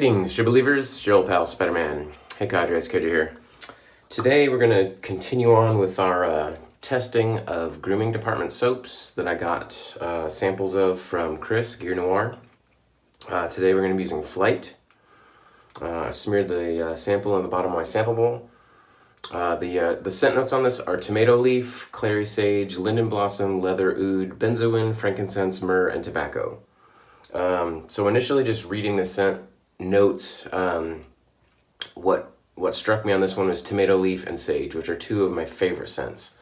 Greetings, Believers, your old pal Spider-Man. Hey Cadre, it's Kedra here. Today we're going to continue on with our testing of grooming department soaps that I got samples of from Chris, Gear Noir. Today we're going to be using Flight. I smeared the sample on the bottom of my sample bowl. The scent notes on this are tomato leaf, clary sage, linden blossom, leather oud, benzoin, frankincense, myrrh, and tobacco. So initially just reading the scent notes, what struck me on this one was tomato leaf and sage, which are two of my favorite scents.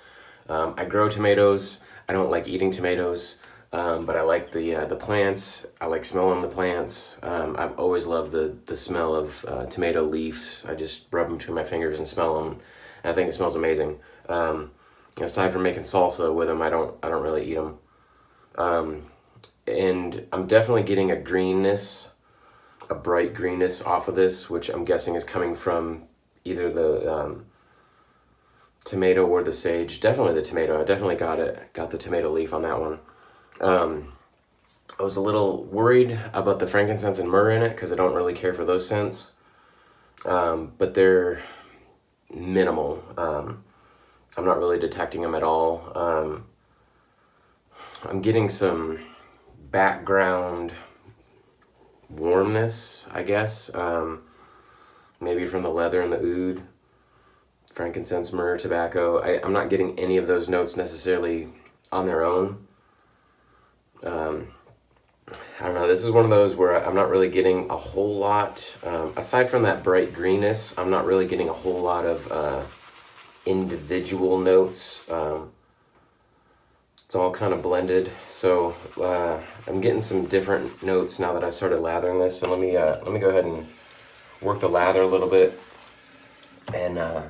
I grow tomatoes. I don't like eating tomatoes, but I like the plants. I like smelling the plants. I've always loved the smell of tomato leaves. I just rub them between my fingers and smell them. And I think it smells amazing. Aside from making salsa with them, I don't really eat them. And I'm definitely getting a bright greenness off of this, which I'm guessing is coming from either the tomato or the sage. Definitely the tomato. I definitely got the tomato leaf on that one. I was a little worried about the frankincense and myrrh in it because I don't really care for those scents, but they're minimal. I'm not really detecting them at all. I'm getting some background warmness, I guess, maybe from the leather and the oud, frankincense, myrrh, tobacco. I'm not getting any of those notes necessarily on their own. I don't know, this is one of those where I'm not really getting a whole lot, aside from that bright greenness, I'm not really getting a whole lot of individual notes. It's all kind of blended, so I'm getting some different notes now that I started lathering this. So let me go ahead and work the lather a little bit and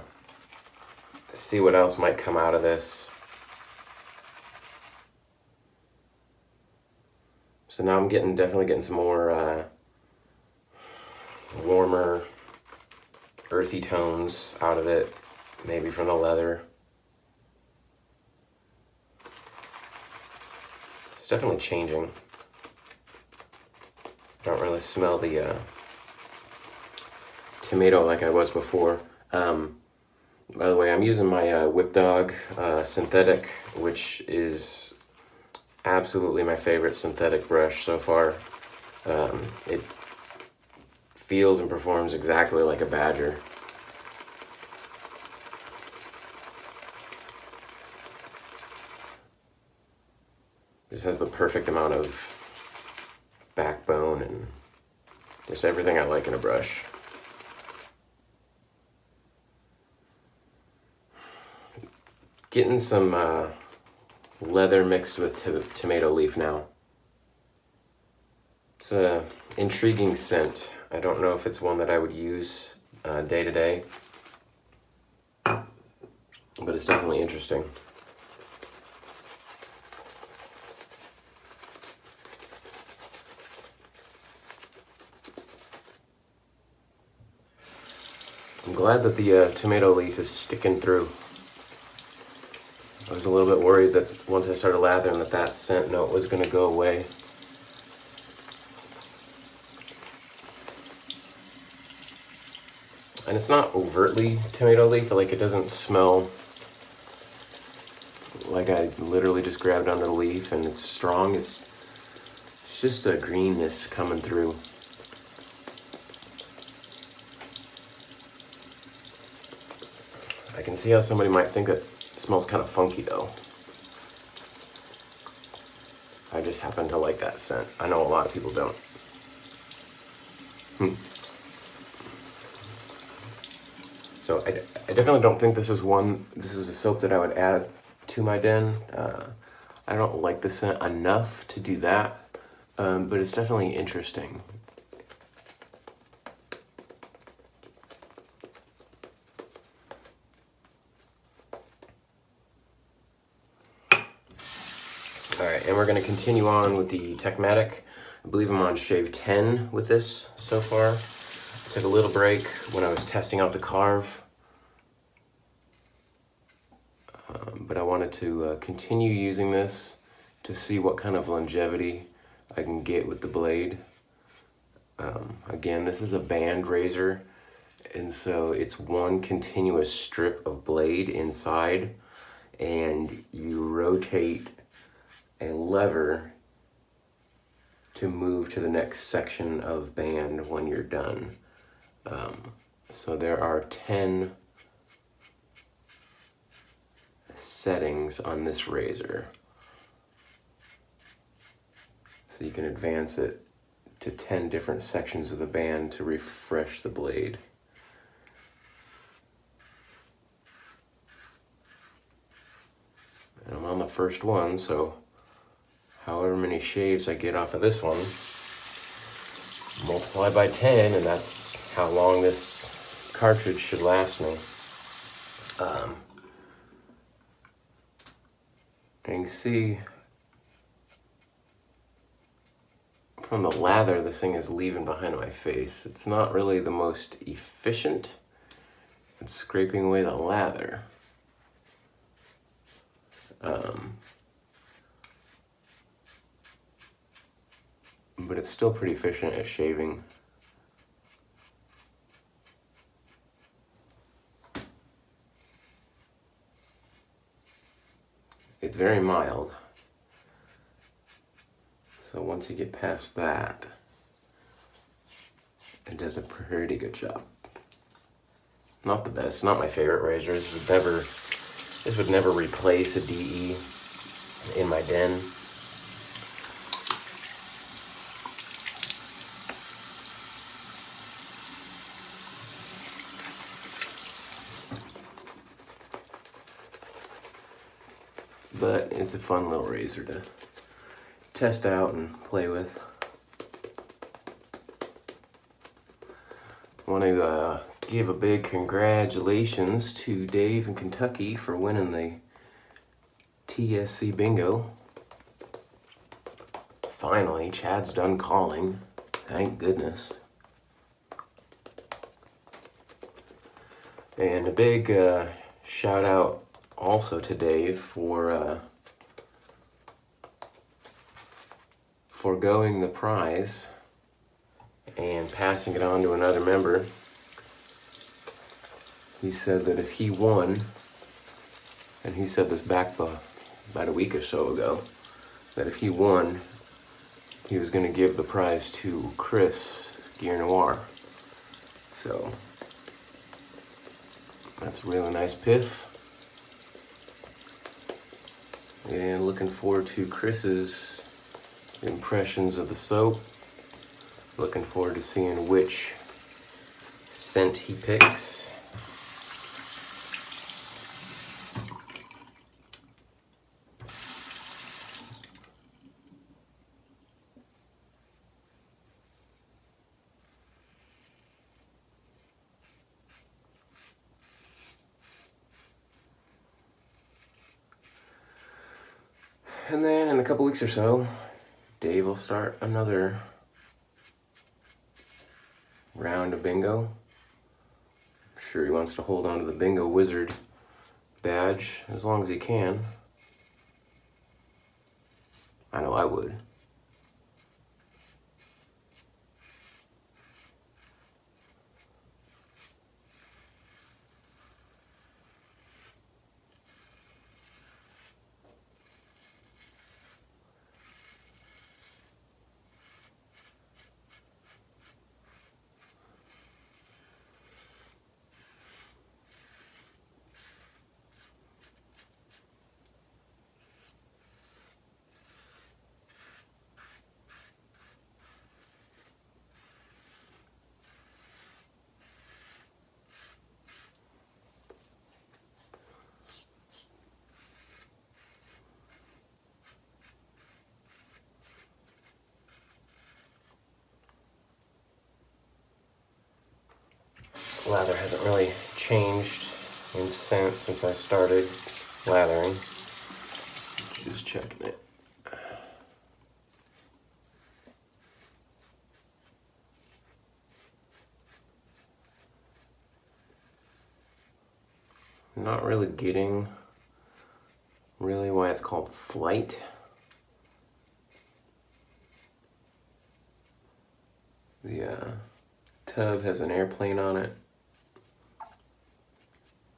see what else might come out of this. So now I'm definitely getting some more warmer, earthy tones out of it, maybe from the leather. It's definitely changing. I don't really smell the tomato like I was before. By the way, I'm using my Whip Dog synthetic, which is absolutely my favorite synthetic brush so far. It feels and performs exactly like a Badger. Just has the perfect amount of backbone and just everything I like in a brush. Getting some leather mixed with tomato leaf now. It's an intriguing scent. I don't know if it's one that I would use day to day, but it's definitely interesting. I'm glad that the tomato leaf is sticking through. I was a little bit worried that once I started lathering that scent note was going to go away. And it's not overtly tomato leaf, like it doesn't smell like I literally just grabbed onto the leaf and it's strong. It's just a greenness coming through. I can see how somebody might think that smells kind of funky though. I just happen to like that scent. I know a lot of people don't. So I definitely don't think this is a soap that I would add to my den. I don't like the scent enough to do that, but it's definitely interesting. Alright, and we're going to continue on with the Techmatic. I believe I'm on shave 10 with this so far. I took a little break when I was testing out the carve. But I wanted to continue using this to see what kind of longevity I can get with the blade. Again, this is a band razor, and so it's one continuous strip of blade inside, and you rotate a lever to move to the next section of band when you're done. So there are 10 settings on this razor. So you can advance it to 10 different sections of the band to refresh the blade. And I'm on the first one, so however many shaves I get off of this one, multiply by 10, and that's how long this cartridge should last me. And you can see from the lather this thing is leaving behind my face. It's not really the most efficient. It's scraping away the lather. But it's still pretty efficient at shaving. It's very mild. So once you get past that, it does a pretty good job. Not the best, not my favorite razor. This would never replace a DE in my den. But it's a fun little razor to test out and play with. I want to give a big congratulations to Dave in Kentucky for winning the TSC bingo. Finally, Chad's done calling. Thank goodness. And a big shout out also to Dave for foregoing the prize and passing it on to another member. He said that if he won, and he said this back about a week or so ago, that if he won, he was going to give the prize to Chris Gear Noir. So that's a really nice piff. And looking forward to Chris's impressions of the soap. Looking forward to seeing which scent he picks. And then in a couple weeks or so, Dave will start another round of bingo. I'm sure he wants to hold on to the Bingo Wizard badge as long as he can. I know I would. Lather hasn't really changed in scent since I started lathering. Just checking it. Not really getting really why it's called flight. The tub has an airplane on it.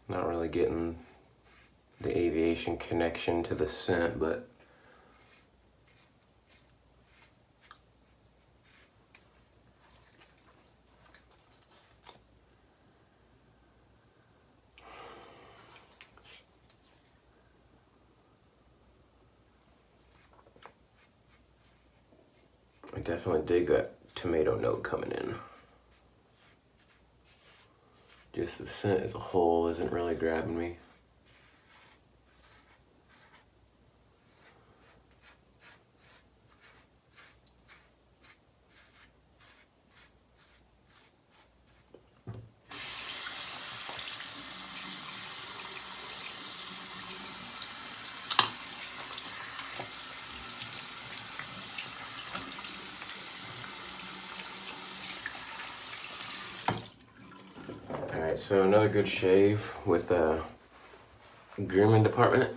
Not really getting the aviation connection to the scent, but I definitely dig that tomato note coming in. Just the scent as a whole isn't really grabbing me. Alright, so another good shave with the grooming department.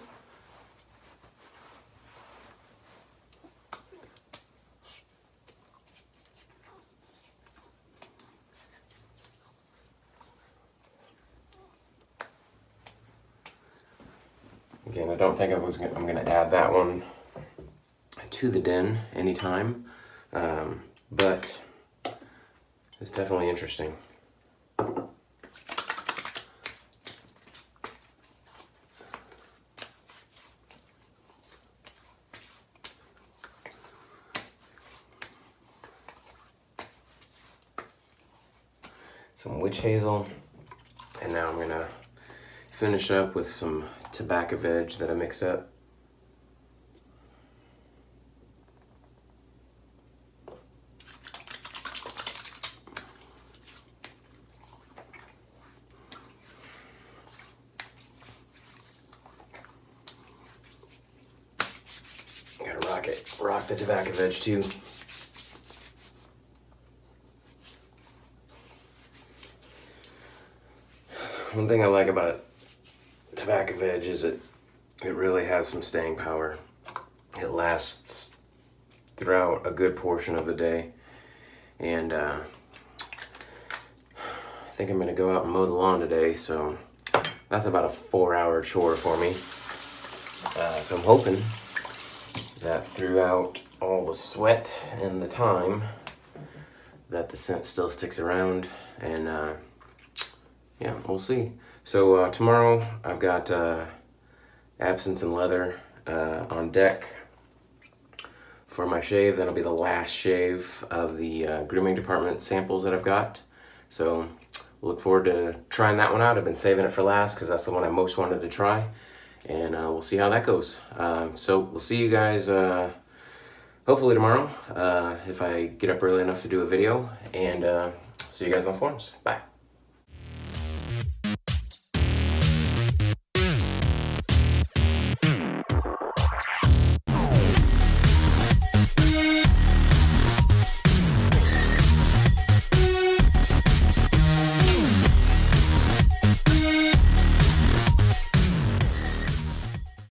Again, I don't think I'm gonna add that one to the den anytime, but it's definitely interesting. Some witch hazel, and now I'm gonna finish up with some tobacco veg that I mixed up. Gotta rock the tobacco veg too. One thing I like about tobacco veg is it really has some staying power. It lasts throughout a good portion of the day, and I think I'm gonna go out and mow the lawn today, so that's about a 4-hour chore for me. So I'm hoping that throughout all the sweat and the time that the scent still sticks around, and yeah, we'll see. So tomorrow I've got absinthe and leather on deck for my shave. That'll be the last shave of the grooming department samples that I've got. So we'll look forward to trying that one out. I've been saving it for last because that's the one I most wanted to try, and we'll see how that goes. So we'll see you guys hopefully tomorrow if I get up early enough to do a video, and see you guys on the forums. Bye.